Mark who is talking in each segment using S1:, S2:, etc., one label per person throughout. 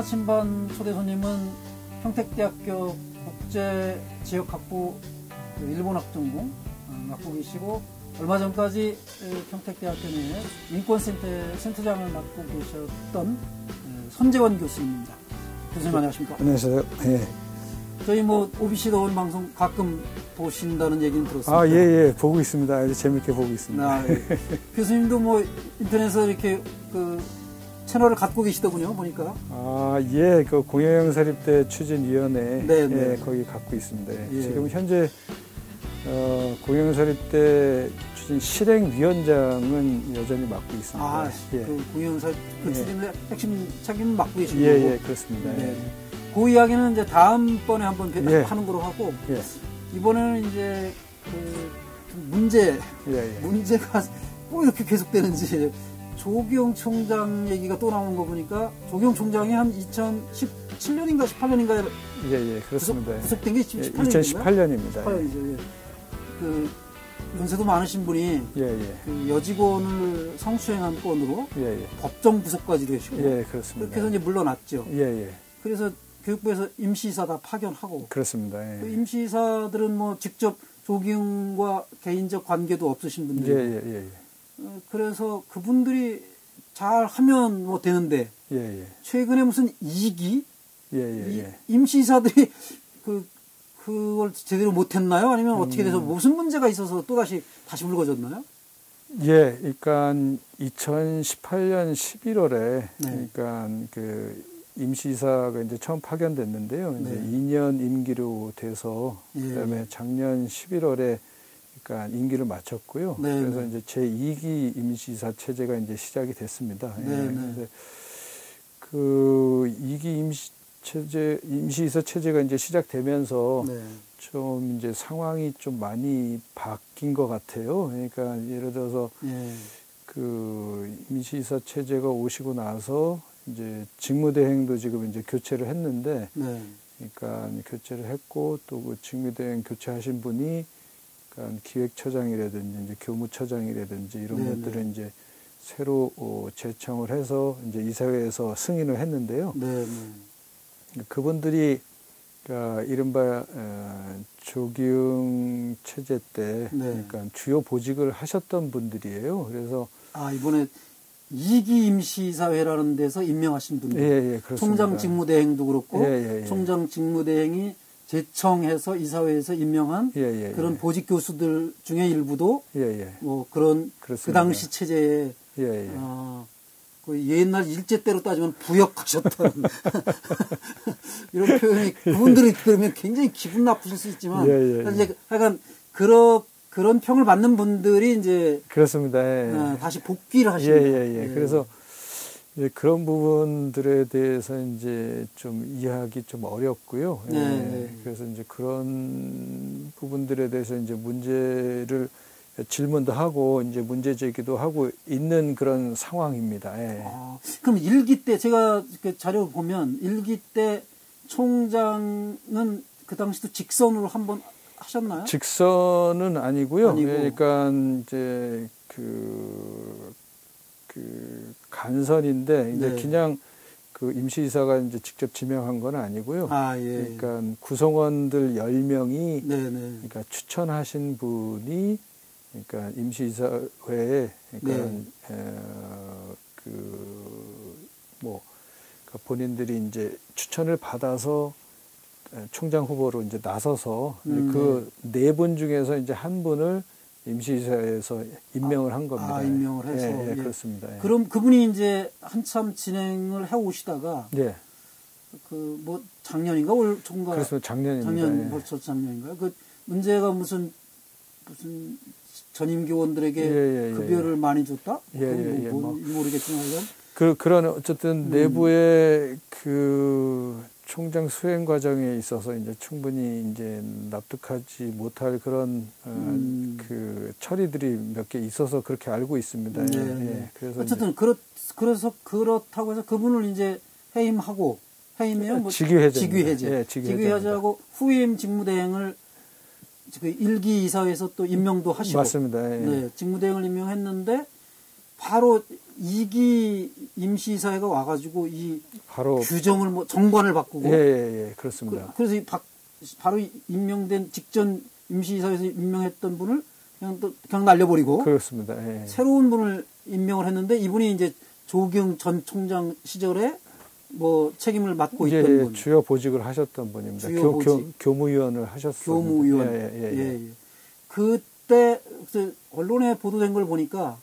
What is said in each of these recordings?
S1: 나침반 초대 손님은 평택대학교 국제지역학부 일본학 전공 맡고 계시고 얼마 전까지 평택대학교 내 인권센터장을 맡고 계셨던 손재원 교수입니다. 교수님 안녕하십니까?
S2: 안녕하세요. 예.
S1: 저희 OBC도 오늘 방송 가끔 보신다는 얘기는 들었습니다.
S2: 예, 보고 있습니다. 아주 재밌게 보고 있습니다.
S1: 예. 교수님도 인터넷에 이렇게 채널을 갖고 계시더군요, 보니까.
S2: 예, 공영영사립대 추진위원회,
S1: 네.
S2: 거기 갖고 있습니다.
S1: 예.
S2: 지금 현재, 공영영사립대 추진 실행위원장은 여전히 맡고 있습니다.
S1: 예. 공영영사 추진의 핵심 책임을 맡고 계신 거고.
S2: 예, 그렇습니다.
S1: 네. 그 이야기는 이제 다음번에 한번 하는 거로 하고, 이번에는 이제 문제가 뭐 이렇게 계속되는지, 조기용 총장 얘기가 또 나오는 거 보니까 조기용 총장이 한 2017년인가 18년인가
S2: 예, 그렇습니다.
S1: 구속된 게
S2: 2018년입니다.
S1: 18년이죠. 연세도 많으신 분이 여직원을 성추행한 건으로 법정 구속까지도 했고
S2: 그렇습니다.
S1: 그렇게 해서 이제 물러났죠.
S2: 예.
S1: 그래서 교육부에서 임시이사 다 파견하고
S2: 그렇습니다. 예.
S1: 임시이사들은 직접 조기용과 개인적 관계도 없으신 분들. 그래서 그분들이 잘 하면 되는데 최근에 무슨 2기 임시이사들이 그걸 제대로 못했나요? 아니면 어떻게 돼서 무슨 문제가 있어서 다시 불거졌나요?
S2: 예, 그러니까 2018년 11월에 그러니까 임시이사가 이제 처음 파견됐는데요. 이제 2년 임기로 돼서 그다음에 작년 11월에 그러니까 임기를 마쳤고요. 그래서 이제 제2기 임시이사 체제가 이제 시작이 됐습니다. 그래서 그 2기 임시이사 체제가 이제 시작되면서 좀 이제 상황이 좀 많이 바뀐 것 같아요. 그러니까 예를 들어서 그 임시이사 체제가 오시고 나서 이제 직무대행도 지금 이제 교체를 했는데, 그러니까 교체를 했고 또 그 직무대행 교체하신 분이 그러니까 기획처장이라든지 이제 교무처장이라든지 이런 것들을 이제 새로 제청을 해서 이제 이사회에서 승인을 했는데요. 그분들이 그러니까 이른바 조기용 체제 때 그러니까 주요 보직을 하셨던 분들이에요. 그래서
S1: 이번에 2기 임시이사회라는 데서 임명하신 분들.
S2: 그렇습니다.
S1: 총장 직무대행도 그렇고 총장 직무대행이 제청해서 이사회에서 임명한 그런 보직 교수들 중에 일부도 그런
S2: 그렇습니다.
S1: 그 당시 체제에 그 옛날 일제때로 따지면 부역하셨던 이런 표현이 그분들이 들으면 굉장히 기분 나쁘실 수 있지만 약간 그런 평을 받는 분들이 이제
S2: 그렇습니다.
S1: 다시 복귀를 하시는
S2: 그래서 그런 부분들에 대해서 이제 좀 이해하기 좀 어렵고요. 그래서 이제 그런 부분들에 대해서 이제 문제를 질문도 하고 이제 문제 제기도 하고 있는 그런 상황입니다.
S1: 그럼 1기 때 제가 그 자료 보면 1기 때 총장은 그 당시도 직선으로 한번 하셨나요?
S2: 직선은 아니고요. 그러니까 이제 그 간선인데 이제 그냥 그 임시이사가 이제 직접 지명한 건 아니고요. 그러니까 구성원들 10명이 그러니까 추천하신 분이 그러니까 임시이사회에 그러니까 그러니까 본인들이 이제 추천을 받아서 총장 후보로 이제 나서서 그 4분 중에서 이제 한 분을 임시이사에서 임명을 한 겁니다.
S1: 임명을 해서.
S2: 그렇습니다.
S1: 그럼 그분이 이제 한참 진행을 해 오시다가 작년인가 올 총각
S2: 그렇습니다. 작년입니다.
S1: 벌써 작년인가요? 그 문제가 무슨 전임 교원들에게 급여를 많이 줬다? 모르겠지만
S2: 그런 어쨌든 내부의 그 총장 수행 과정에 있어서 이제 충분히 이제 납득하지 못할 그런 그 처리들이 몇 개 있어서 그렇게 알고 있습니다. 그래서
S1: 어쨌든 그래서 그렇다고 해서 그분을 이제 해임해요. 직위해제하고 후임 직무대행을 그 1기 이사회에서 또 임명도 하시고.
S2: 맞습니다.
S1: 직무대행을 임명했는데 바로 2기 임시이사회가 와가지고 이
S2: 바로
S1: 규정을 뭐 정관을 바꾸고
S2: 예, 그렇습니다.
S1: 그래서 바로 임명된 직전 임시이사회에서 임명했던 분을 그냥 날려버리고
S2: 그렇습니다. 예.
S1: 새로운 분을 임명을 했는데 이분이 이제 조경 전 총장 시절에 뭐 책임을 맡고 있던 분.
S2: 주요 보직을 하셨던 분입니다. 교무위원을 하셨어요.
S1: 교무위원. 예. 그때 언론에 보도된 걸 보니까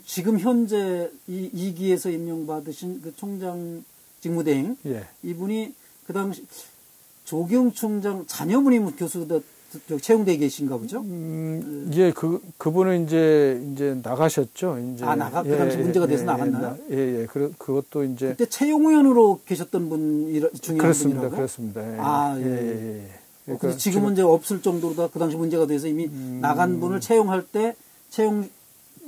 S1: 지금 현재 이 2기에서 임명받으신 그 총장 직무대행 이분이 그 당시 조경 총장 자녀분이 교수도 채용되어 계신가 보죠?
S2: 예, 그분은 이제 나가셨죠. 이제.
S1: 그 당시 문제가 돼서 나갔나요?
S2: 그것도 이제.
S1: 그때 채용위원으로 계셨던 분 중에
S2: 그렇습니다.
S1: 분이라고?
S2: 그렇습니다.
S1: 그러니까 지금은 이제 없을 정도로 그 당시 문제가 돼서 이미 나간 분을 채용할 때 채용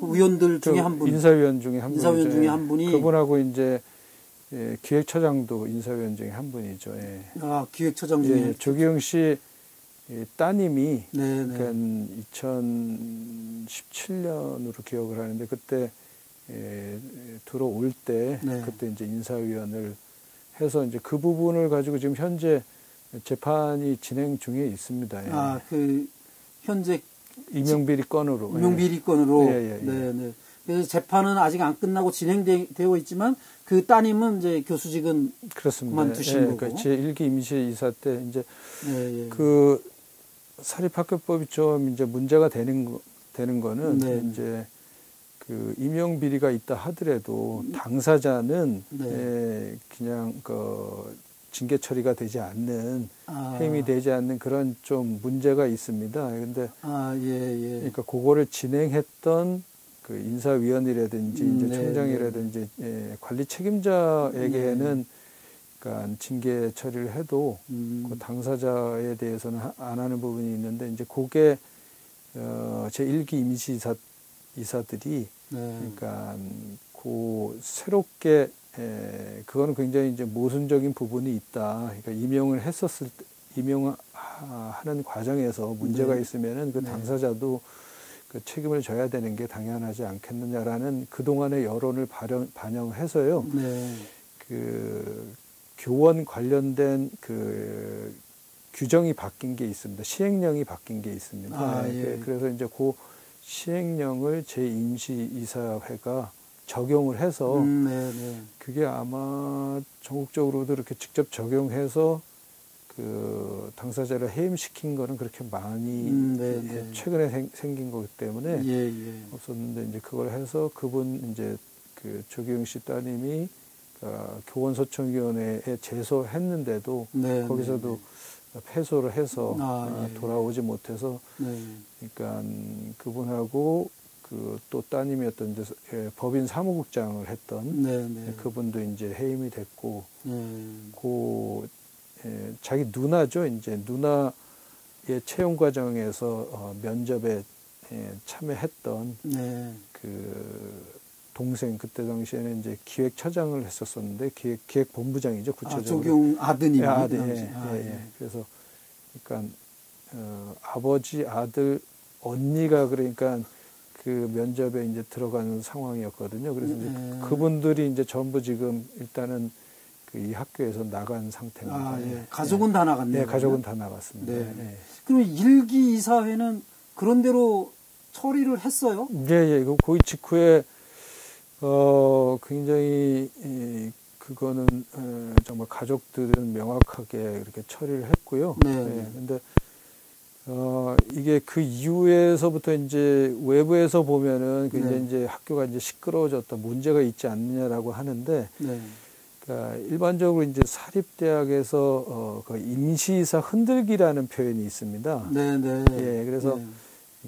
S1: 위원들 중에 한 분.
S2: 인사위원 중에 한 분.
S1: 인사위원 중에 한 분이.
S2: 그분하고 이제 기획처장도 인사위원 중에 한 분이죠. 예.
S1: 기획처장 중에.
S2: 조기영 씨 따님이
S1: 그러니까
S2: 2017년으로 기억을 하는데 그때 들어올 때 그때 이제 인사위원을 해서 이제 그 부분을 가지고 지금 현재 재판이 진행 중에 있습니다.
S1: 그 현재
S2: 임명비리 건으로.
S1: 임명비리 건으로. 네. 그래서 재판은 아직 안 끝나고 진행되어 있지만 그 따님은 이제 교수직은
S2: 그렇습니다.
S1: 그만두신 거고.
S2: 그러니까 제1기 임시이사 때 이제 그 사립학교법이 좀 이제 문제가 되는 거는 이제 그 임용 비리가 있다 하더라도 당사자는 그냥 그 징계 처리가 되지 않는 해임이 되지 않는 그런 좀 문제가 있습니다. 그런데 그러니까 그거를 진행했던 그 인사위원이라든지 이제 총장이라든지 관리 책임자에게는 그러니까 징계 처리를 해도 그 당사자에 대해서는 안 하는 부분이 있는데 이제 그게 제1기 임시이사들이 그러니까 그 새롭게 그거는 굉장히 이제 모순적인 부분이 있다. 그러니까 임용하는 과정에서 문제가 있으면은 그 당사자도 그 책임을 져야 되는 게 당연하지 않겠느냐라는 그동안의 여론을 반영해서요. 그 교원 관련된 그 규정이 바뀐 게 있습니다. 시행령이 바뀐 게 있습니다. 그래서 이제 그 시행령을 제 임시이사회가 적용을 해서 그게 아마 전국적으로도 이렇게 직접 적용해서 그 당사자를 해임시킨 거는 그렇게 많이 최근에 생긴 거기 때문에 없었는데 이제 그걸 해서 그분 이제 그 조기영 씨 따님이 교원소청위원회에 제소했는데도 거기서도 패소를 해서 돌아오지 못해서 그러니까 그분하고 그 또 따님이었던 이제 법인 사무국장을 했던 그분도 이제 해임이 됐고 자기 누나죠. 이제 누나의 채용 과정에서 면접에 참여했던 그 동생 그때 당시에는 이제 기획처장을 했었었는데 기획본부장이죠. 구체적으로.
S1: 조경 아드님.
S2: 그래서 그러니까 아버지 아들 언니가 그러니까 그 면접에 이제 들어가는 상황이었거든요. 그래서 이제 그분들이 이제 전부 지금 일단은 그 이 학교에서 나간 상태입니다.
S1: 가족은 다 나갔네요.
S2: 가족은 다 나갔습니다.
S1: 그럼 1기 이사회는 그런 대로 처리를 했어요?
S2: 그 직후에 굉장히 그거는 정말 가족들은 명확하게 이렇게 처리를 했고요. 근데 이게 그 이후에서부터 이제 외부에서 보면은 굉장히 이제 학교가 이제 시끄러워졌다, 문제가 있지 않느냐라고 하는데, 그러니까 일반적으로 이제 사립대학에서 그 임시이사 흔들기라는 표현이 있습니다. 그래서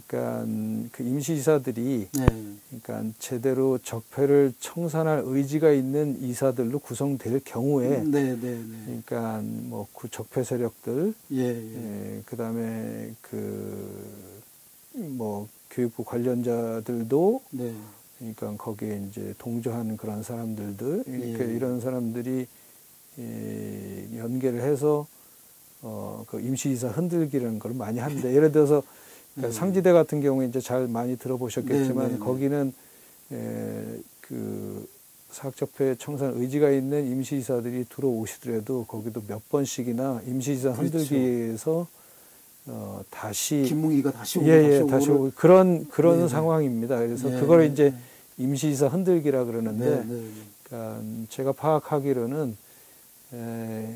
S2: 그러니까 그 임시이사들이 그러니까 제대로 적폐를 청산할 의지가 있는 이사들로 구성될 경우에 그러니까 뭐 그 적폐 세력들 그다음에 그 뭐 교육부 관련자들도 그러니까 거기에 이제 동조하는 그런 사람들들 이런 사람들이 연계를 해서 그 임시이사 흔들기라는 걸 많이 하는데 예를 들어서 그러니까 상지대 같은 경우에 이제 잘 많이 들어보셨겠지만 거기는 그 사학적폐 청산 의지가 있는 임시이사들이 들어오시더라도 거기도 몇 번씩이나 임시이사
S1: 그렇죠.
S2: 흔들기에서 다시
S1: 김문기가 다시 오고
S2: 다시 오고 그런
S1: 네.
S2: 상황입니다. 그래서
S1: 네.
S2: 그걸 이제 임시이사 흔들기라 그러는데
S1: 네.
S2: 그러니까 제가 파악하기로는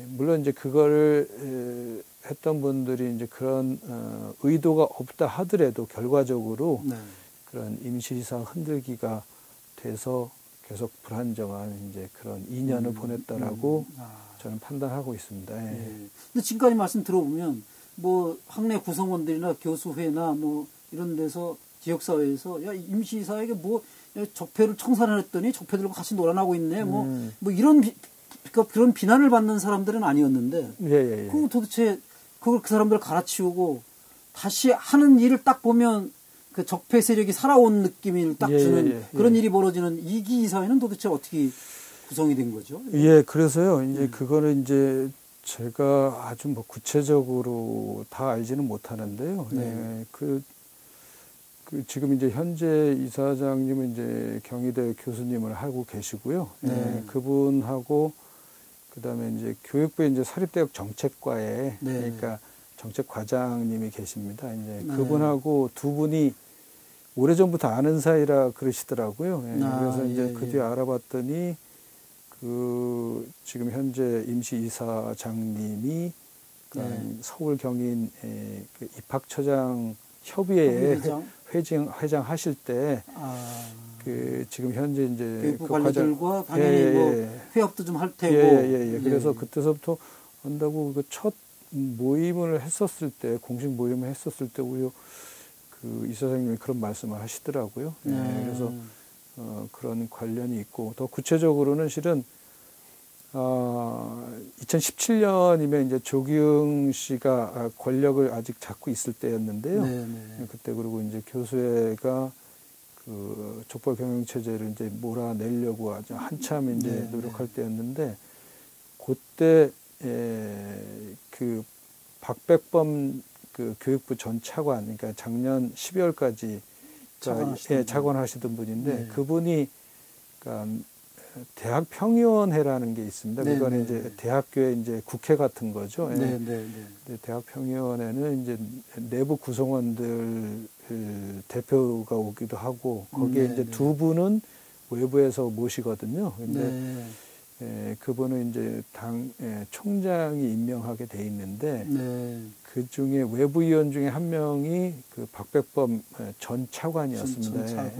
S2: 물론 이제 그거를 했던 분들이 이제 그런 의도가 없다 하더라도 결과적으로
S1: 네.
S2: 그런 임시이사 흔들기가 돼서 계속 불안정한 이제 그런 2년을 보냈다라고 저는 판단하고 있습니다. 예.
S1: 근데 지금까지 말씀 들어보면 뭐 학내 구성원들이나 교수회나 뭐 이런 데서 지역사회에서 야 임시이사에게 뭐 적폐를 청산을 했더니 적폐들과 같이 놀아나고 있네 뭐 이런 그러니까 그런 비난을 받는 사람들은 아니었는데 그럼 도대체 그걸 그 사람들을 갈아치우고 다시 하는 일을 딱 보면 그 적폐 세력이 살아온 느낌을 딱 주는 그런 일이 벌어지는 이기 이사회는 도대체 어떻게 구성이 된 거죠?
S2: 그래서요. 이제 그거는 이제 제가 아주 뭐 구체적으로 다 알지는 못하는데요. 그 지금 이제 현재 이사장님은 이제 경희대 교수님을 하고 계시고요. 그분하고 그다음에 이제 교육부 이제 사립대학 정책과에 그러니까 정책과장님이 계십니다. 이제 그분하고 두 분이 오래전부터 아는 사이라 그러시더라고요. 그래서 이제 그 뒤에 알아봤더니 그 지금 현재 임시이사장님이 서울 경인 그 입학처장 협의회에 회장 하실 때 그 지금 현재 이제
S1: 교육부 관리들과 당연히 뭐 회합도 좀 할 테고
S2: 그래서 그때서부터 한다고 그 첫 모임을 했었을 때 공식 모임을 했었을 때 오히려 그 이사장님이 그런 말씀을 하시더라고요. 그래서 그런 관련이 있고 더 구체적으로는 실은 2017년이면 이제 조기웅 씨가 권력을 아직 잡고 있을 때였는데요. 그때 그리고 이제 교수회가 그 족벌 경영 체제를 이제 몰아내려고 아주 한참 이제 노력할 때였는데 그때 그 박백범 그 교육부 전 차관, 그러니까 작년 12월까지 차관하시던 분인데 그분이 그러니까 대학평의원회라는 게 있습니다. 그거는 이제 대학교의 이제 국회 같은 거죠. 대학평의원회는 이제 내부 구성원들 대표가 오기도 하고 거기에 이제 두 분은 외부에서 모시거든요. 근데 그분은 이제 당 총장이 임명하게 돼 있는데 그 중에 외부위원 중에 한 명이 그 박백범 전 차관이었습니다.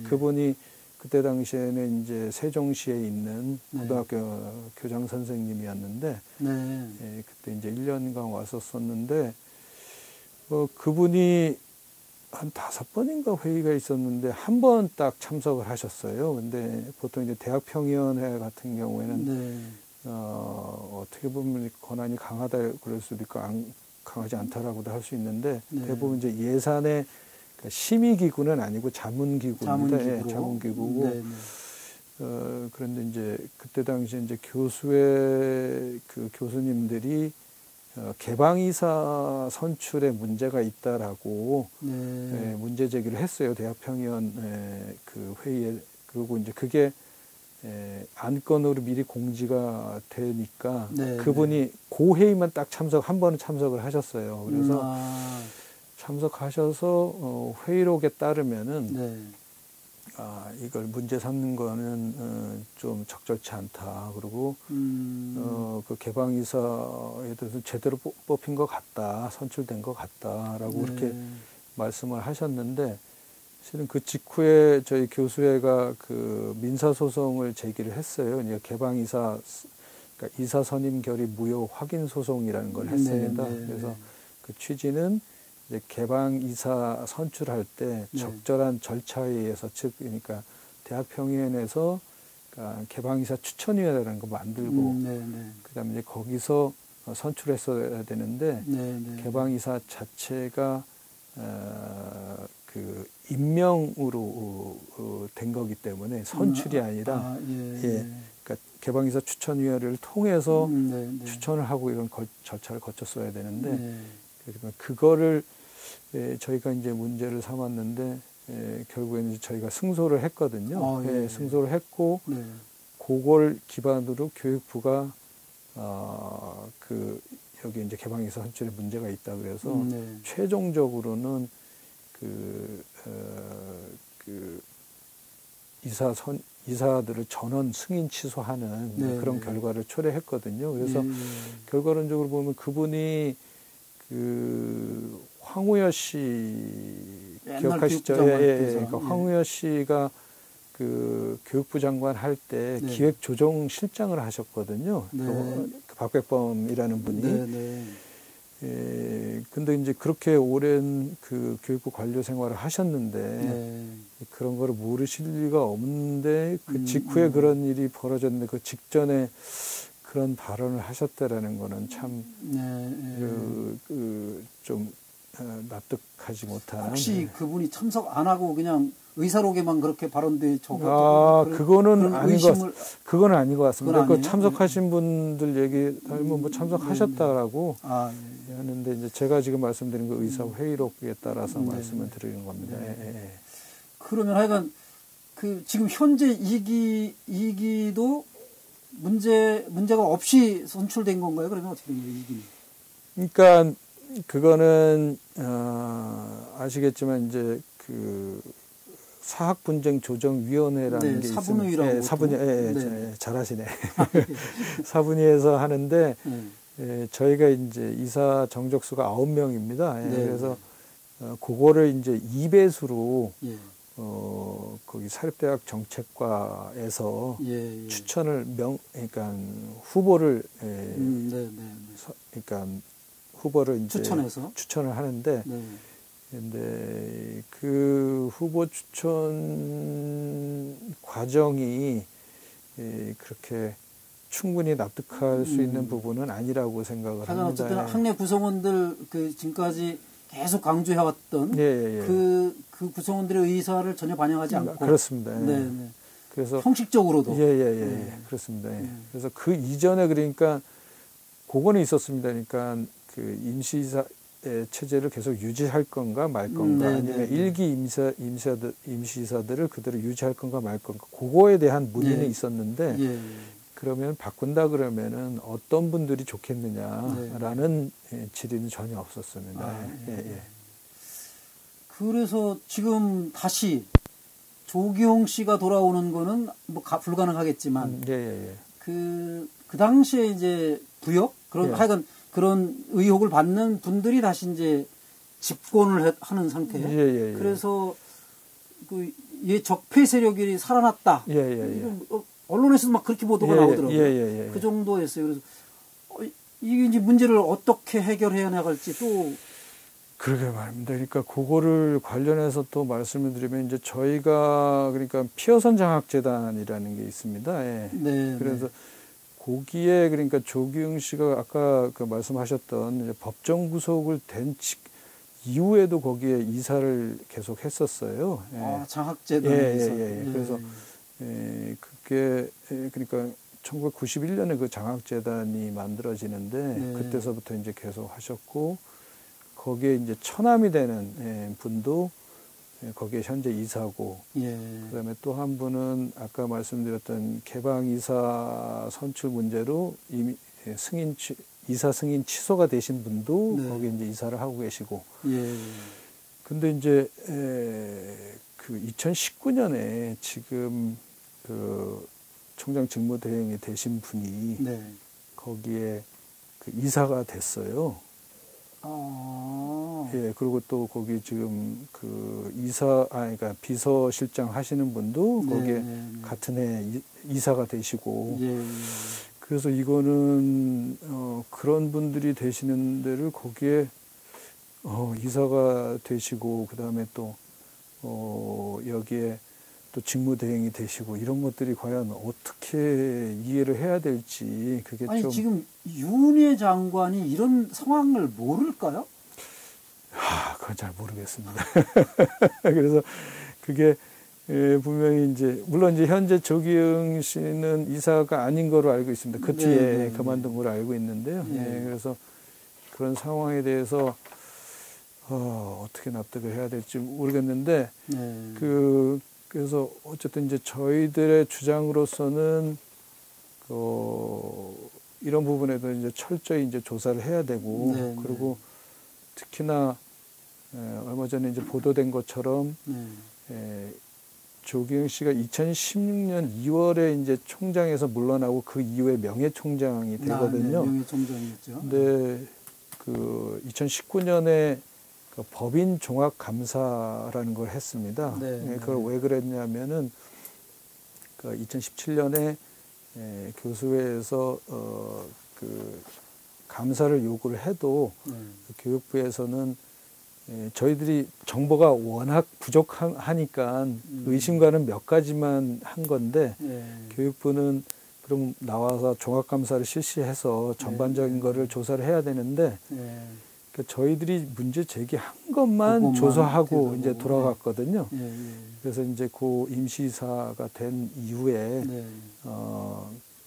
S2: 그분이 그때 당시에는 이제 세종시에 있는 고등학교 교장 선생님이었는데 그때 이제 1년간 왔었었는데 그분이 한 5번인가 회의가 있었는데 한 번 딱 참석을 하셨어요. 근데 보통 이제 대학평의원회 같은 경우에는 어떻게 보면 권한이 강하다 그럴 수도 있고 강하지 않다라고도 할 수 있는데 대부분 이제 예산의 그러니까 심의기구는 아니고 자문기구입니다. 자문기구고. 그런데 이제 그때 당시에 이제 교수의 그 교수님들이 개방이사 선출에 문제가 있다라고 문제 제기를 했어요. 대학평의원 그 회의에. 그리고 이제 그게 안건으로 미리 공지가 되니까 그분이 그 회의만 딱 한 번은 참석을 하셨어요. 그래서 참석하셔서 회의록에 따르면은 이걸 문제 삼는 거는 좀 적절치 않다. 그리고 그 개방이사에 대해서 제대로 뽑힌 것 같다, 선출된 것 같다라고 그렇게 말씀을 하셨는데 실은 그 직후에 저희 교수회가 그 민사소송을 제기를 했어요. 그러니까 개방이사, 그러니까 이사 선임 결의 무효 확인 소송이라는 걸 했습니다. 그래서 그 취지는 이제 개방이사 선출할 때 적절한 절차에 의해서 즉 그러니까 대학평의원에서 그러니까 개방이사 추천위원회라는 거 만들고 그다음에 이제 거기서 선출했어야 되는데 개방이사 자체가 그 임명으로 된 거기 때문에 선출이 아니라 그러니까 개방이사 추천위원회를 통해서 추천을 하고 이런 절차를 거쳤어야 되는데 그러니까 그거를 저희가 이제 문제를 삼았는데 결국에는 저희가 승소를 했거든요.
S1: 예.
S2: 승소를 했고,
S1: 네.
S2: 그걸 기반으로 교육부가, 여기 이제 개방이사 선출에 문제가 있다 그래서,
S1: 네.
S2: 최종적으로는 이사들을 전원 승인 취소하는
S1: 네,
S2: 그런
S1: 네.
S2: 결과를 초래했거든요. 그래서 결과론적으로 보면 그분이 황우여 씨 기억하시죠? 그러니까 황우여 씨가 그 교육부 장관 할 때
S1: 네.
S2: 기획조정실장을 하셨거든요.
S1: 네.
S2: 그 박백범이라는 분이.
S1: 네, 네.
S2: 근데 이제 그렇게 오랜 그 교육부 관료 생활을 하셨는데,
S1: 네.
S2: 그런 거를 모르실 리가 없는데, 그 직후에 그런 일이 벌어졌는데, 그 직전에 그런 발언을 하셨다라는 거는 참, 좀, 납득하지 못하는.
S1: 혹시 그분이 참석 안 하고 그냥 의사록에만 그렇게 발언돼 적어?
S2: 그거는 아닌 그건 아닌 것 같습니다. 그 참석하신
S1: 네.
S2: 분들 얘기 하면 뭐 참석하셨다라고 하는데, 이제 제가 지금 말씀드린 그 의사 회의록에 따라서 말씀을 드리는 겁니다.
S1: 그러면 하여간 그 지금 현재 2기도 문제가 없이 선출된 건가요? 그러면 어떻게 된 거예요, 2기는?
S2: 그러니까 그거는 아시겠지만 이제 그 사학분쟁조정위원회라는 게
S1: 사분위라고.
S2: 사분위, 잘하시네. 사분위에서 하는데 저희가 이제 이사 정적수가 9명입니다. 그래서 그거를 이제 2배수로 거기 사립대학 정책과에서 추천을 그러니까 후보를 그러니까 후보를 이제 추천을 하는데. 근데 그 후보 추천 과정이 그렇게 충분히 납득할 수 있는 부분은 아니라고 생각을 합니다.
S1: 어쨌든 학내 구성원들 지금까지 계속 강조해왔던 그 구성원들의 의사를 전혀 반영하지 않고
S2: 그렇습니다.
S1: 그래서 형식적으로도
S2: 그렇습니다. 그래서 그 이전에 그러니까 그거는 있었습니다. 그러니까 그 임시이사 체제를 계속 유지할 건가 말 건가 아니면 일기 임시이사들을 그대로 유지할 건가 말 건가 그거에 대한 문의는 있었는데 그러면 바꾼다 그러면은 어떤 분들이 좋겠느냐라는 질의는 전혀 없었습니다. 그래서
S1: 지금 다시 조기용 씨가 돌아오는 거는 뭐 불가능하겠지만 그 당시에 이제 부역 하여간 그런 의혹을 받는 분들이 다시 이제 집권을 하는 상태. 그래서 적폐 세력이 살아났다. 언론에서도 막 그렇게 보도가 나오더라고요. 그 정도였어요. 그래서 이게 이제 문제를 어떻게 해결해야 나갈지 또.
S2: 그러게 말입니다. 그러니까 그거를 관련해서 또 말씀을 드리면 이제 저희가 그러니까 피어선 장학재단이라는 게 있습니다. 그래서 거기에 그러니까 조기용 씨가 아까 그 말씀하셨던 법정 구속을 된 이후에도 거기에 이사를 계속 했었어요.
S1: 장학재단.
S2: 그래서 그게 그러니까 1991년에 그 장학재단이 만들어지는데 그때서부터 이제 계속 하셨고 거기에 이제 처남이 되는 분도 거기에 현재 이사고, 그다음에 또 한 분은 아까 말씀드렸던 개방이사 선출 문제로 이미 이사 승인 취소가 되신 분도 거기 이제 이사를 하고 계시고, 근데 이제 그 2019년에 지금 그 총장 직무대행이 되신 분이 거기에 그 이사가 됐어요. 그리고 또 거기 지금 그 그러니까 비서실장 하시는 분도 거기에 같은 해 이사가 되시고, 그래서 이거는 그런 분들이 되시는 데를 거기에 이사가 되시고, 그 다음에 또 여기에 또 직무대행이 되시고, 이런 것들이 과연 어떻게 이해를 해야 될지 그게 좀.
S1: 지금 윤회 장관이 이런 상황을 모를까요?
S2: 그건 잘 모르겠습니다. 그래서 그게 분명히 이제 물론 이제 현재 조기용 씨는 이사가 아닌 거로 알고 있습니다. 그 뒤에 그만둔 걸로 알고 있는데요. 그래서 그런 상황에 대해서 어떻게 납득을 해야 될지 모르겠는데,
S1: 네.
S2: 그래서 어쨌든 이제 저희들의 주장으로서는, 이런 부분에도 이제 철저히 이제 조사를 해야 되고,
S1: 네,
S2: 그리고 특히나, 얼마 전에 이제 보도된 것처럼, 조기영 씨가 2016년 2월에 이제 총장에서 물러나고 그 이후에 명예총장이 되거든요.
S1: 네, 명예총장이었죠.
S2: 근데 2019년에 그 법인 종합 감사라는 걸 했습니다.
S1: 네,
S2: 그걸 왜 그랬냐면은 2017년에 교수회에서 그 감사를 요구를 해도 교육부에서는 저희들이 정보가 워낙 부족하니까 의심가는 몇 가지만 한 건데 교육부는 그럼 나와서 종합감사를 실시해서 전반적인 거를 조사를 해야 되는데 그러니까 저희들이 문제 제기한 것만 조사하고 이제 돌아갔거든요. 그래서 이제 그 임시이사가 된 이후에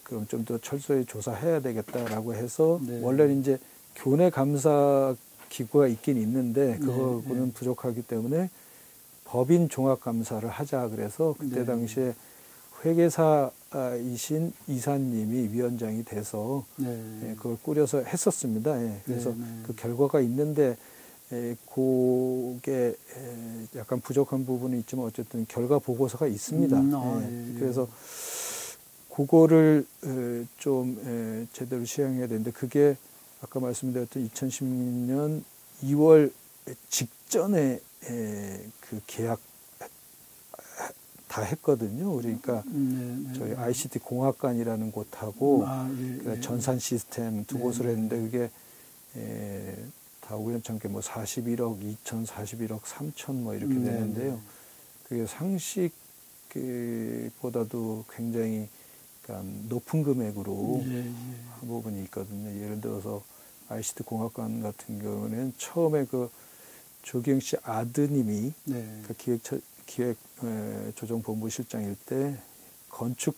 S2: 그럼 좀 더 철저히 조사해야 되겠다라고 해서 원래는 이제 교내 감사 기구가 있긴 있는데 그거는 부족하기 때문에 법인 종합 감사를 하자 그래서 그때 당시에 회계사이신 이사님이 위원장이 돼서 그걸 꾸려서 했었습니다. 그래서 그 결과가 있는데 그게 약간 부족한 부분이 있지만 어쨌든 결과 보고서가 있습니다. 그래서 그거를 좀 제대로 시행해야 되는데 그게 아까 말씀드렸던 2016년 2월 직전에 그 계약 다 했거든요. 그러니까 저희 ICT 공학관이라는 곳하고 전산 시스템 두 곳을 했는데 그게 다 우연찮게 뭐 41억 2천, 41억 3천 뭐 이렇게 되는데요. 그게 상식보다도 굉장히 그러니까 높은 금액으로 한 부분이 있거든요. 예를 들어서 ICT 공학관 같은 경우는 처음에 그 조기영 씨 아드님이 그 기획조정본부실장일 때 건축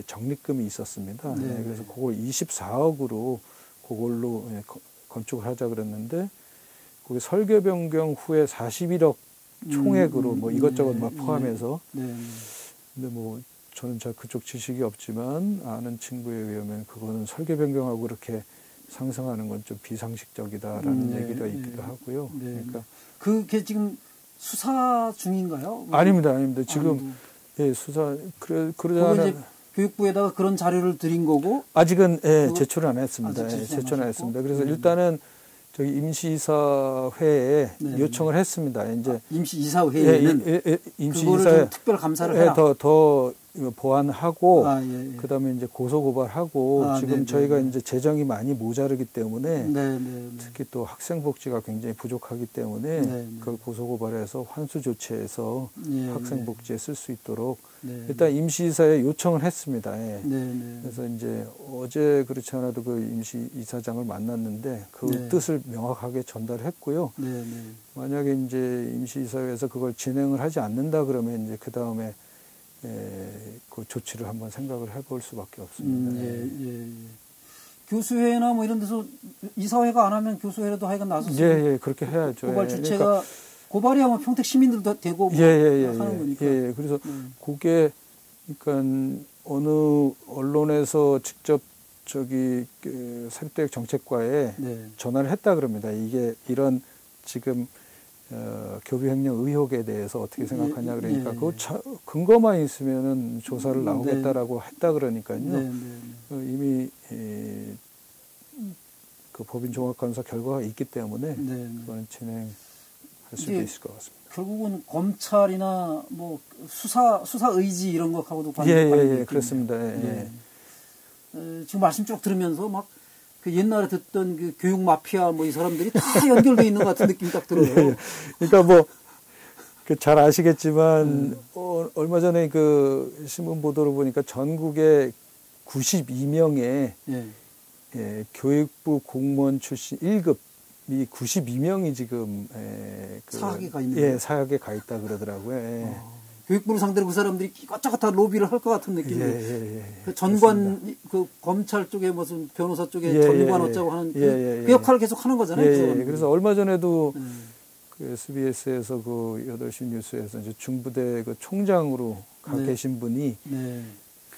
S2: 적립금이 있었습니다. 그래서 그걸 24억으로 그걸로 건축을 하자 그랬는데 그게 설계 변경 후에 41억 총액으로 뭐 이것저것 막 포함해서 근데 뭐 저는 잘 그쪽 지식이 없지만 아는 친구에 의하면 그거는 설계 변경하고 그렇게 상승하는 건 좀 비상식적이다라는 얘기가 있기도 하고요. 그러니까
S1: 그게 지금 수사 중인가요?
S2: 아닙니다. 지금 수사 그러자
S1: 이제 교육부에다가 그런 자료를 드린 거고
S2: 아직은 제출을 안 했습니다. 제출을 안 했습니다. 그래서 일단은 저기 임시이사회에 요청을 했습니다. 이제
S1: 임시이사회에
S2: 임시이사회
S1: 특별 감사를 해라.
S2: 더 보완하고 그다음에 이제 고소 고발하고 지금 저희가 이제 재정이 많이 모자르기 때문에 특히 또 학생 복지가 굉장히 부족하기 때문에 그걸 고소 고발해서 환수 조치해서 학생 복지에 쓸 수 있도록 일단 임시이사에 요청을 했습니다. 그래서 이제 어제 그렇지 않아도 그 임시이사장을 만났는데 그 뜻을 명확하게 전달했고요. 만약에 이제 임시이사회에서 그걸 진행을 하지 않는다 그러면 이제 그 다음에 그 조치를 한번 생각을 해볼 수밖에 없습니다.
S1: 교수회나 뭐 이런 데서 이사회가 안 하면 교수회라도 하여간 나서서
S2: 그렇게 해야죠.
S1: 고발 주체가 그러니까, 고발이 하면 평택 시민들도 되고
S2: 하는 거니까. 그래서 그게 그러니까 어느 언론에서 직접 저기 사립대학 정책과에 전화를 했다 그럽니다. 이게 이런 지금 교비 횡령 의혹에 대해서 어떻게 생각하냐 그러니까 그 근거만 있으면은 조사를 나오겠다라고 했다 그러니까요. 이미 그 법인 종합감사 결과가 있기 때문에 그거는 진행할 수도 있을 것 같습니다.
S1: 결국은 검찰이나 뭐 수사 의지 이런 것하고도 관계가 있겠네요.
S2: 그렇습니다.
S1: 지금 말씀 쭉 들으면서 막 그 옛날에 듣던 그 교육 마피아 뭐 이 사람들이 다 연결돼 있는 것 같은 느낌이 딱 들어요.
S2: 그러니까 뭐 잘 아시겠지만 얼마 전에 그 신문 보도를 보니까 전국에 92명의 교육부 공무원 출신 1급이 92명이 지금
S1: 사학에 가 있는
S2: 사학에 가 있다 그러더라고요.
S1: 교육부를 상대로 그 사람들이 이것저것 다 로비를 할 것 같은 느낌이에요. 그 전관, 그렇습니다. 그 검찰 쪽에 무슨 변호사 쪽에 전관 어쩌고 하는 그 역할을 계속 하는 거잖아요.
S2: 그래서 얼마 전에도 그 SBS에서 그 8시 뉴스에서 이제 중부대 그 총장으로 가
S1: 네.
S2: 계신 분이
S1: 네.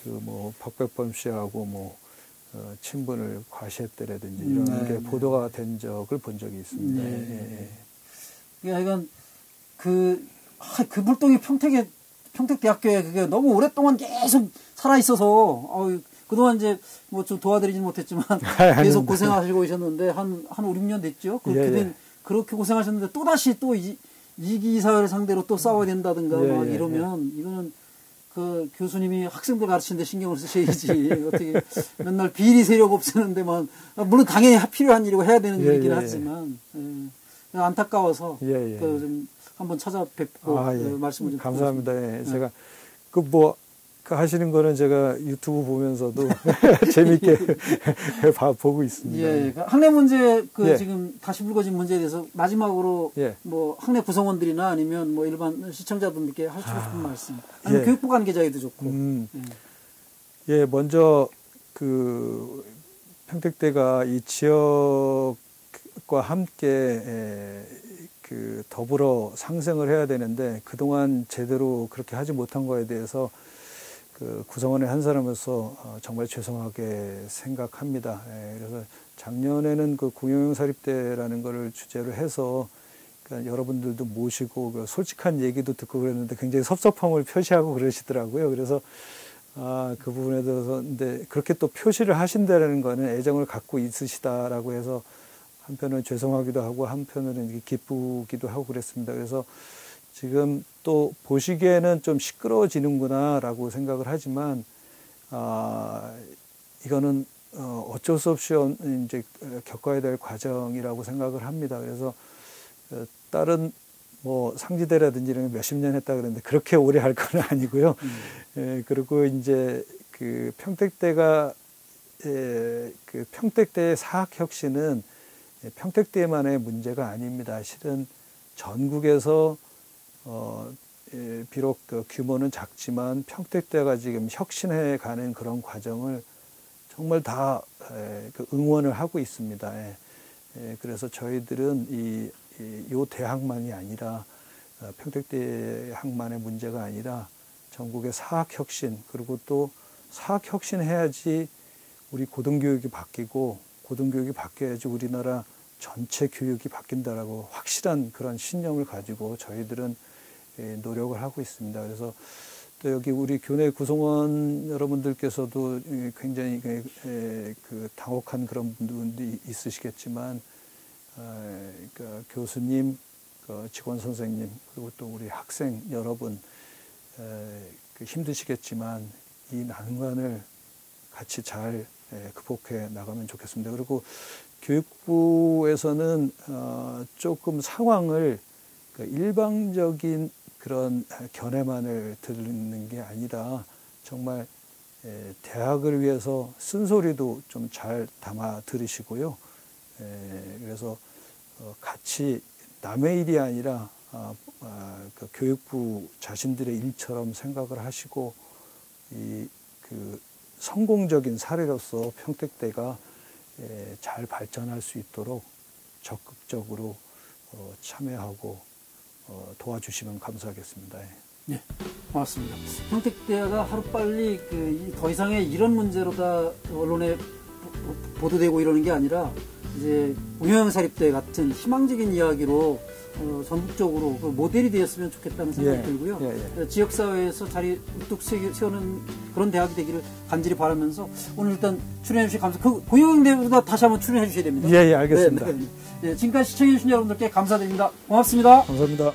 S2: 그 뭐 박백범 씨하고 뭐 친분을 과시했다라든지 이런 게 보도가 된 적을 본 적이 있습니다.
S1: 네. 그러니까 그 불똥이 평택대학교에 그게 너무 오랫동안 계속 살아 있어서 그동안 이제 뭐 좀 도와드리진 못했지만 계속 고생하시고 오셨는데 한 5, 6년 됐죠. 그렇게 고생하셨는데 또 다시 또 이기 사회를 상대로 또 싸워야 된다든가 막 이러면 이거는 그 교수님이 학생들 가르치는데 신경을 쓰셔야지 어떻게 맨날 비리 세력 없애는데만 물론 당연히 필요한 일이고 해야 되는 일이긴 하지만 안타까워서 좀 한번 찾아뵙고 말씀을 좀
S2: 감사합니다. 제가 그 하시는 거는 제가 유튜브 보면서도 재밌게 보고 있습니다.
S1: 학내 문제 지금 다시 불거진 문제에 대해서 마지막으로 뭐 학내 구성원들이나 아니면 뭐 일반 시청자분들께 하시고 싶은 말씀, 아니면 교육부 관계자에도 좋고.
S2: 먼저 그 평택대가 이 지역과 함께 그 더불어 상생을 해야 되는데 그동안 제대로 그렇게 하지 못한 거에 대해서 그 구성원의 한 사람으로서 정말 죄송하게 생각합니다. 그래서 작년에는 그 공영형 사립대라는 거를 주제로 해서 그러니까 여러분들도 모시고 그 솔직한 얘기도 듣고 그랬는데 굉장히 섭섭함을 표시하고 그러시더라고요. 그래서 그 부분에 대해서 근데 그렇게 또 표시를 하신다는 거는 애정을 갖고 있으시다라고 해서 한편은 죄송하기도 하고 한편으로는 기쁘기도 하고 그랬습니다. 그래서 지금 또 보시기에는 좀 시끄러워지는구나 라고 생각을 하지만 이거는 어쩔 수 없이 이제 겪어야 될 과정이라고 생각을 합니다. 그래서 다른 뭐 상지대라든지 이런 몇십 년 했다 그랬는데 그렇게 오래 할 건 아니고요. 그리고 이제 그 평택대가 그 평택대의 사학혁신은 평택대만의 문제가 아닙니다. 실은 전국에서 비록 그 규모는 작지만 평택대가 지금 혁신해 가는 그런 과정을 정말 다 응원을 하고 있습니다. 그래서 저희들은 요 대학만이 아니라 평택대학만의 문제가 아니라 전국의 사학혁신, 그리고 또 사학혁신 해야지 우리 고등교육이 바뀌고 고등교육이 바뀌어야지 우리나라 전체 교육이 바뀐다라고 확실한 그런 신념을 가지고 저희들은 노력을 하고 있습니다. 그래서 또 여기 우리 교내 구성원 여러분들께서도 굉장히 그 당혹한 그런 분들이 있으시겠지만, 그러니까 교수님, 직원 선생님, 그리고 또 우리 학생 여러분 힘드시겠지만 이 난관을 같이 잘 극복해 나가면 좋겠습니다. 그리고 교육부에서는 조금 상황을 일방적인 그런 견해만을 듣는 게 아니라 정말 대학을 위해서 쓴소리도 좀 잘 담아 들으시고요. 그래서 같이 남의 일이 아니라 그 교육부 자신들의 일처럼 생각을 하시고 그 성공적인 사례로서 평택대가 잘 발전할 수 있도록 적극적으로 참여하고 도와주시면 감사하겠습니다.
S1: 네, 고맙습니다. 평택대가 하루빨리 더 이상의 이런 문제로 다 언론에 보도되고 이러는 게 아니라 이제 공영형 사립대 같은 희망적인 이야기로 전국적으로 모델이 되었으면 좋겠다는 생각이 들고요. 지역사회에서 자리 우뚝 세우는 그런 대학이 되기를 간절히 바라면서 오늘 일단 출연해 주셔서 감사합니다. 공영형 대보다 다시 한번 출연해 주셔야 됩니다.
S2: 알겠습니다.
S1: 지금까지 시청해 주신 여러분들께 감사드립니다. 고맙습니다.
S2: 감사합니다.